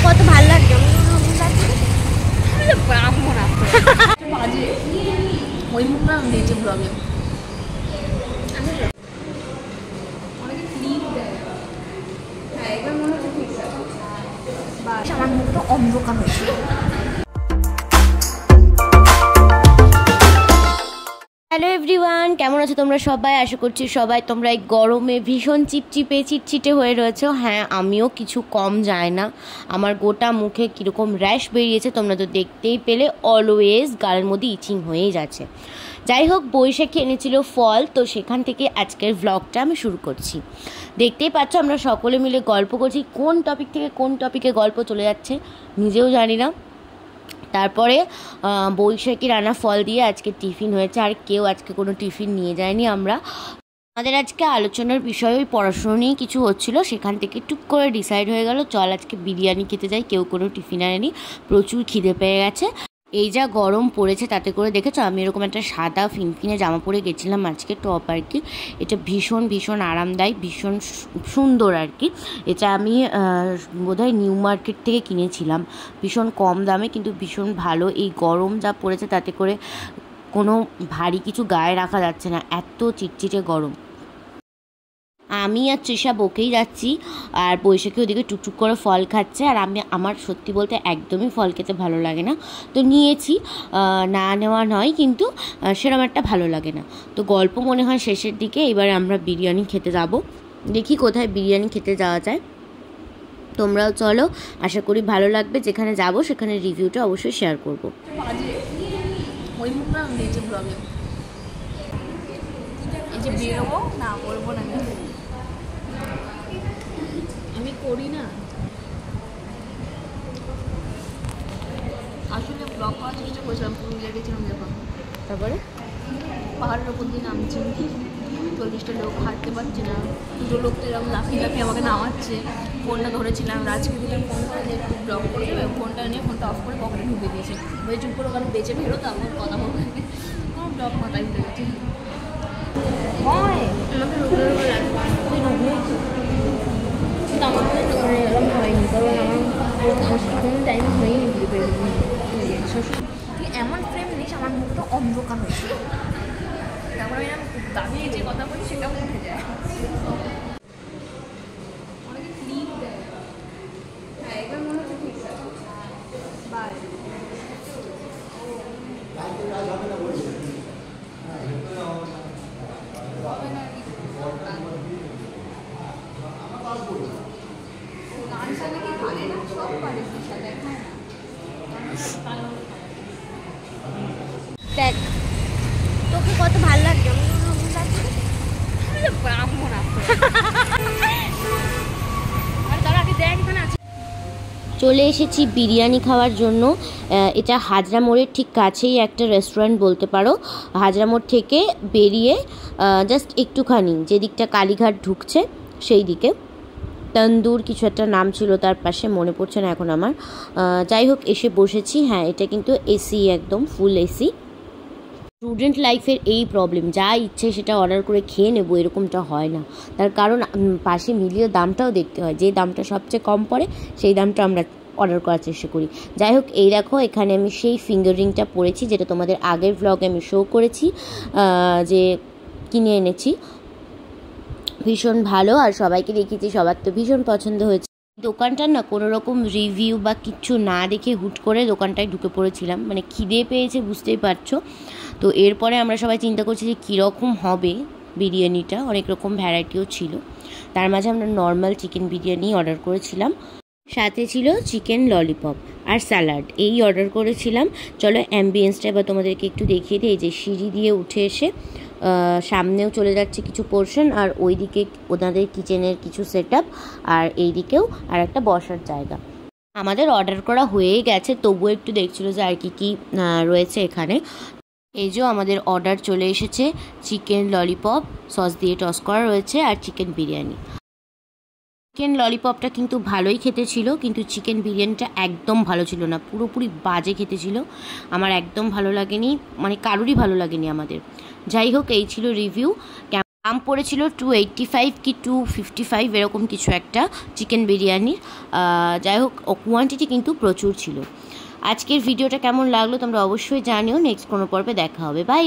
কত ভালো লাগছে ওই মুখটা দিয়েছে ব্লগে। আমার মুখটা অন্ধকার হয়েছে। হ্যালো এভরিওয়ান, কেমন আছো তোমরা সবাই? আশা করছি সবাই তোমরা এই গরমে ভীষণ চিপচিপে চিটচিটে হয়ে রয়েছো। হ্যাঁ, আমিও কিছু কম যায় না। আমার গোটা মুখে কীরকম র্যাশ বেরিয়েছে তোমরা তো দেখতেই পেলে। অলওয়েজ গালের মধ্যে ইচিং হয়েই যাচ্ছে। যাই হোক, বৈশাখী এনেছিল ফল, তো সেখান থেকে আজকের ভ্লগটা আমি শুরু করছি। দেখতেই পাচ্ছ আমরা সকলে মিলে গল্প করছি। কোন টপিক থেকে কোন টপিকে গল্প চলে যাচ্ছে নিজেও জানি না। তারপরে বৈশাখীর আনা ফল দিয়ে আজকে টিফিন হয়েছে, আর কেউ আজকে কোনো টিফিন নিয়ে যায়নি। আমাদের আজকে আলোচনার বিষয় ওই পড়াশুনো নিয়ে কিছু হচ্ছিলো, সেখান থেকে টুক করে ডিসাইড হয়ে গেল চল আজকে বিরিয়ানি খেতে যাই। কেউ কোনো টিফিন আনেনি, প্রচুর খিদে পেয়ে গেছে। এই যা গরম পড়েছে তাতে করে দেখেছো আমি এরকম একটা সাদা ফিনফিনে জামা পরে গেছিলাম আজকে, টপ আর কি। এটা ভীষণ ভীষণ আরামদায়ক, ভীষণ সুন্দর আর কি। এটা আমি বোধহয় নিউ মার্কেট থেকে কিনেছিলাম, ভীষণ কম দামে কিন্তু ভীষণ ভালো। এই গরম যা পড়েছে তাতে করে কোনো ভারী কিছু গায়ে রাখা যাচ্ছে না, এত চিটচিটে গরম। আমি আর তৃষা বকেই যাচ্ছি, আর বৈশাখী ওদিকে টুকটুক করে ফল খাচ্ছে। আর আমার সত্যি বলতে একদমই ফল খেতে ভালো লাগে না, তো নিয়েছি, না নেওয়া নয়, কিন্তু সেরকম একটা ভালো লাগে না। তো গল্প মনে হয় শেষের দিকে। এবার আমরা বিরিয়ানি খেতে যাব, দেখি কোথায় বিরিয়ানি খেতে যাওয়া যায়। তোমরাও চলো, আশা করি ভালো লাগবে। যেখানে যাব সেখানে রিভিউটা অবশ্যই শেয়ার করব। ওই মুখটা দিয়েছে ব্লগে। এই যে বেরোবো না, করবো না, আমি করি না আসলে। ব্লগ করার চেষ্টা করেছিলাম, পুরুলিয়া গেছিলাম যখন, তারপরে পাহাড়ের ওপর দিয়ে নামছি, 40টা লোক, হাঁটতে পারছি না, দুটো লোক তো এরকম লাফিয়ে লাফিয়ে আমাকে নামাচ্ছে। ফোনটা ধরেছিলাম, রাজকে দিলাম ফোনটা, যে একটু ব্লগ করে দেবে, ফোনটা নিয়ে ফোনটা অফ করে পকেটে ঢুকে দিয়েছে। ওই চুপ করে ওখানে বেঁচে ফেরত আমার কথা বলবে, আমার ব্লগ মাথায় উঠে গেছে। আমাকে রুগলে রুগলে লাগবে, তুই রুগলে কিন্তু আমার মনে এরকম হয়নি, কারণ আমার কোনো টাইম হয়নি। এমন ফ্রেম নিস আমার মুখটা অন্ধকার হয়েছে, তারপরে আমি দাঁড়িয়ে যে কথা বলি সেটা উঠে যায়। অনেকে ক্লিপ দেয়, হ্যাঁ এবার মনে হচ্ছে ঠিক আছে। বাই। দেখ তোকে কত ভালো লাগছে, চলে এসেছি বিরিয়ানি খাওয়ার জন্য। এটা হাজরা মোড়ের ঠিক কাছেই একটা রেস্টুরেন্ট বলতে পারো। হাজরা মোড় থেকে বেরিয়ে জাস্ট একটুখানি যেদিকটা কালীঘাট ঢুকছে সেই দিকে তন্দুর কিছু একটা নাম ছিল, তার পাশে মনে পড়ছে না এখন আমার। যাই হোক, এসে বসেছি। হ্যাঁ, এটা কিন্তু এসি, একদম ফুল এসি। স্টুডেন্ট লাইফের এই প্রবলেম, যা ইচ্ছে সেটা অর্ডার করে খেয়ে নেবো এরকমটা হয় না। তার কারণ পাশে মিলিয়ে দামটাও দেখতে হয়, যে দামটা সবচেয়ে কম পড়ে সেই দামটা আমরা অর্ডার করার চেষ্টা করি। যাই হোক, এই দেখো এখানে আমি সেই ফিঙ্গার রিংটা পরেছি যেটা তোমাদের আগের ভ্লগে আমি শো করেছি, যে কিনে এনেছি। ভীষণ ভালো, আর সবাইকে দেখিয়েছি, সবার তো ভীষণ পছন্দ হয়েছে। দোকানটার না কোনো রকম রিভিউ বা কিচ্ছু না দেখে হুট করে দোকানটায় ঢুকে পড়েছিলাম, মানে খিদে পেয়েছে বুঝতেই পারছো। তো এরপরে আমরা সবাই চিন্তা করছি যে কীরকম হবে বিরিয়ানিটা, অনেক রকম ভ্যারাইটিও ছিল। তার মাঝে আমরা নর্মাল চিকেন বিরিয়ানি অর্ডার করেছিলাম, সাথে ছিল চিকেন ললিপপ আর স্যালাড, এই অর্ডার করেছিলাম। চলো অ্যাম্বিয়েন্সটা এবার তোমাদেরকে একটু দেখিয়ে দিই। এই যে সিঁড়ি দিয়ে উঠে এসে সামনেও চলে যাচ্ছে কিছু পোর্শন, আর ওইদিকে ওনাদের কিচেনের কিছু সেট আপ, আর এইদিকেও আর একটা বসার জায়গা। আমাদের অর্ডার করা হয়েই গেছে, তবুও একটু দেখছিল যে আর কি রয়েছে এখানে। এই যে আমাদের অর্ডার চলে এসেছে, চিকেন ললিপপ সস দিয়ে টস করা রয়েছে, আর চিকেন বিরিয়ানি। চিকেন ললিপপটা কিন্তু ভালোই খেতে ছিল, কিন্তু চিকেন বিরিয়ানিটা একদম ভালো ছিল না, পুরোপুরি বাজে খেতে ছিল। আমার একদম ভালো লাগেনি, মানে কারোরই ভালো লাগেনি আমাদের। যাই হোক, এই ছিল রিভিউ। দাম পড়েছিল 285 কি 255 এরকম কিছু একটা চিকেন বিরিয়ানির। যাই হোক, কোয়ান্টিটি কিন্তু প্রচুর ছিল। আজকের ভিডিওটা কেমন লাগলো তোমরা অবশ্যই জানিও। নেক্সট কোনো পর্বে দেখা হবে। বাই।